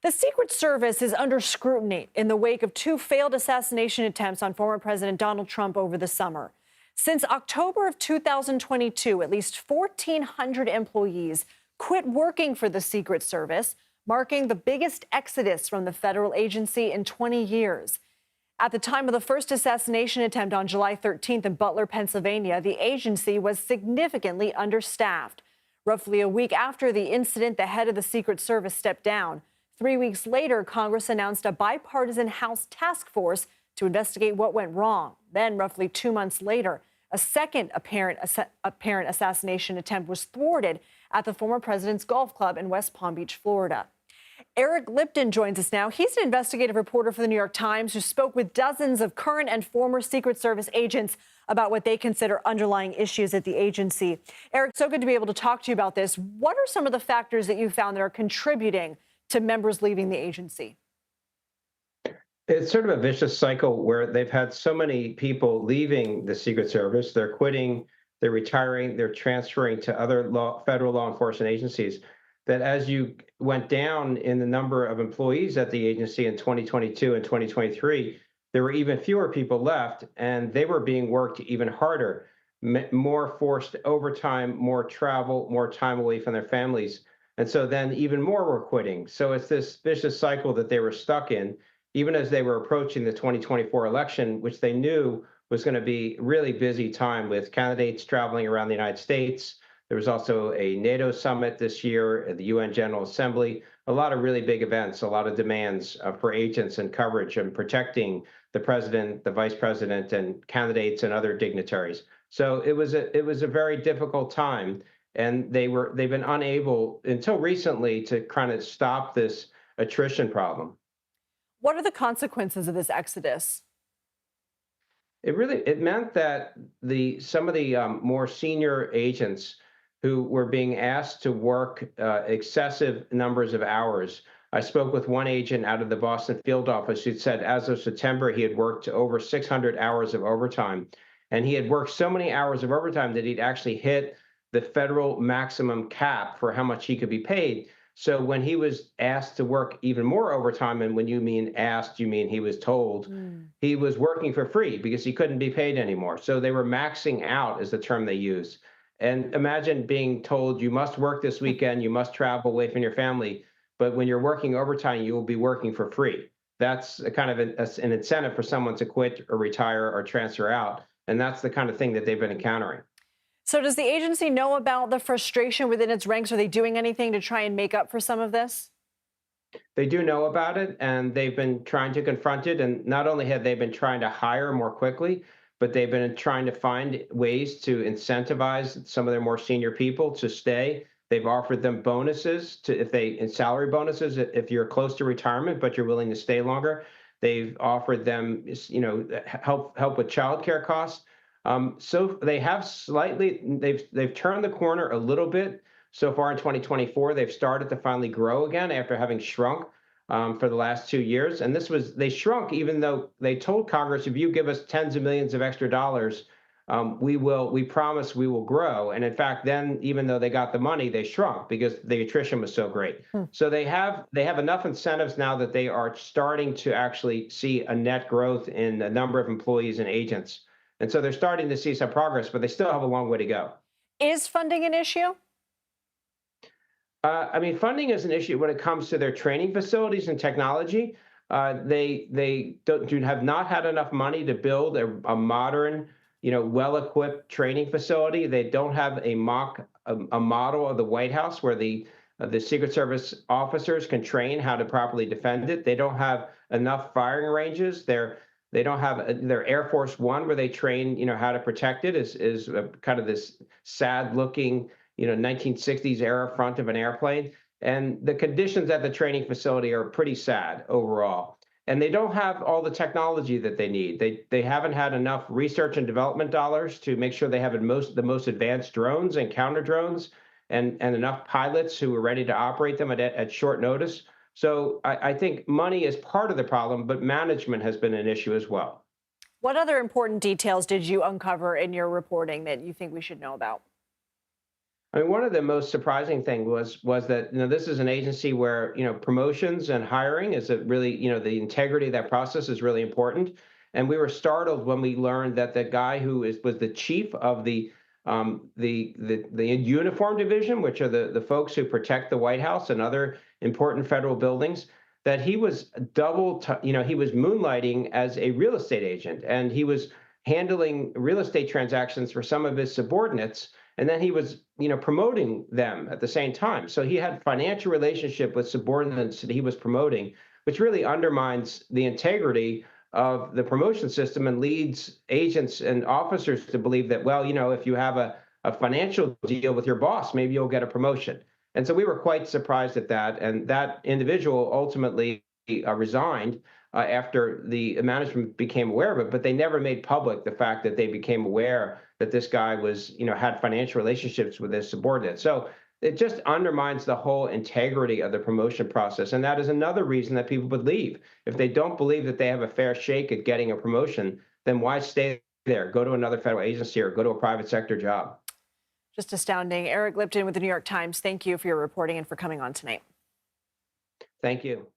The Secret Service is under scrutiny in the wake of two failed assassination attempts on former President Donald Trump over the summer. Since October of 2022, at least 1,400 employees quit working for the Secret Service, marking the biggest exodus from the federal agency in 20 years. At the time of the first assassination attempt on July 13th in Butler, Pennsylvania, the agency was significantly understaffed. Roughly a week after the incident, the head of the Secret Service stepped down. 3 weeks later, Congress announced a bipartisan House task force to investigate what went wrong. Then, roughly 2 months later, a second apparent assassination attempt was thwarted at the former president's golf club in West Palm Beach, Florida. Eric Lipton joins us now. He's an investigative reporter for the New York Times who spoke with dozens of current and former Secret Service agents about what they consider underlying issues at the agency. Eric, so good to be able to talk to you about this. What are some of the factors that you found that are contributing to members leaving the agency? It's sort of a vicious cycle where they've had so many people leaving the Secret Service. They're quitting, they're retiring, they're transferring to other federal law enforcement agencies. That as you went down in the number of employees at the agency in 2022 and 2023, there were even fewer people left, and they were being worked even harder, more forced overtime, more travel, more time away from their families. And so then even more were quitting. So it's this vicious cycle that they were stuck in, even as they were approaching the 2024 election, which they knew was going to be a really busy time with candidates traveling around the United States. There was also a NATO summit this year at the UN General Assembly, a lot of really big events, a lot of demands for agents and coverage and protecting the president, the vice president, and candidates and other dignitaries. So it was a very difficult time. And they've been unable until recently to kind of stop this attrition problem. What are the consequences of this exodus? It meant that some of the more senior agents who were being asked to work excessive numbers of hours. I spoke with one agent out of the Boston field office who said as of September, he had worked over 600 hours of overtime. And he had worked so many hours of overtime that he'd actually hit the federal maximum cap for how much he could be paid. So when he was asked to work even more overtime, and when you mean asked, you mean he was told, he was working for free because he couldn't be paid anymore. So they were maxing out is the term they use. And imagine being told you must work this weekend, you must travel away from your family, but when you're working overtime, you will be working for free. That's a kind of an incentive for someone to quit or retire or transfer out. And that's the kind of thing that they've been encountering. So does the agency know about the frustration within its ranks? Are they doing anything to try and make up for some of this? They do know about it, and they've been trying to confront it. And not only have they been trying to hire more quickly, but they've been trying to find ways to incentivize some of their more senior people to stay. They've offered them bonuses in salary bonuses if you're close to retirement, but you're willing to stay longer. They've offered them, help with childcare costs. So they have they've turned the corner a little bit so far in 2024. They've started to finally grow again after having shrunk for the last 2 years. And they shrunk even though they told Congress, if you give us tens of millions of extra dollars, we promise we will grow. And in fact, then even though they got the money, they shrunk because the attrition was so great. So they have enough incentives now that they are starting to actually see a net growth in the number of employees and agents. And so they're starting to see some progress, but they still have a long way to go. Is funding an issue? Funding is an issue when it comes to their training facilities and technology. They have not had enough money to build a modern, well-equipped training facility. They don't have a model of the White House where the Secret Service officers can train how to properly defend it. They don't have enough firing ranges. They don't have their Air Force One where they train, how to protect it is kind of this sad looking, 1960s era front of an airplane. And the conditions at the training facility are pretty sad overall. And they don't have all the technology that they need. They haven't had enough research and development dollars to make sure they have the most advanced drones and counter drones and enough pilots who are ready to operate them at short notice. So I think money is part of the problem, but management has been an issue as well. What other important details did you uncover in your reporting that you think we should know about? I mean, one of the most surprising thing was that this is an agency where promotions and hiring is a really the integrity of that process is really important, and we were startled when we learned that the guy who was the chief of the uniform division, which are the folks who protect the White House and other important federal buildings, that he was he was moonlighting as a real estate agent, and he was handling real estate transactions for some of his subordinates, and then he was promoting them at the same time. So he had financial relationship with subordinates that he was promoting, which really undermines the integrity of the promotion system and leads agents and officers to believe that, well, if you have a financial deal with your boss, maybe you'll get a promotion. And so we were quite surprised at that, and that individual ultimately resigned after the management became aware of it, but they never made public the fact that they became aware that this guy was, had financial relationships with his subordinates. So it just undermines the whole integrity of the promotion process. And that is another reason that people would leave. If they don't believe that they have a fair shake at getting a promotion, then why stay there? Go to another federal agency or go to a private sector job. Just astounding. Eric Lipton with the New York Times, thank you for your reporting and for coming on tonight. Thank you.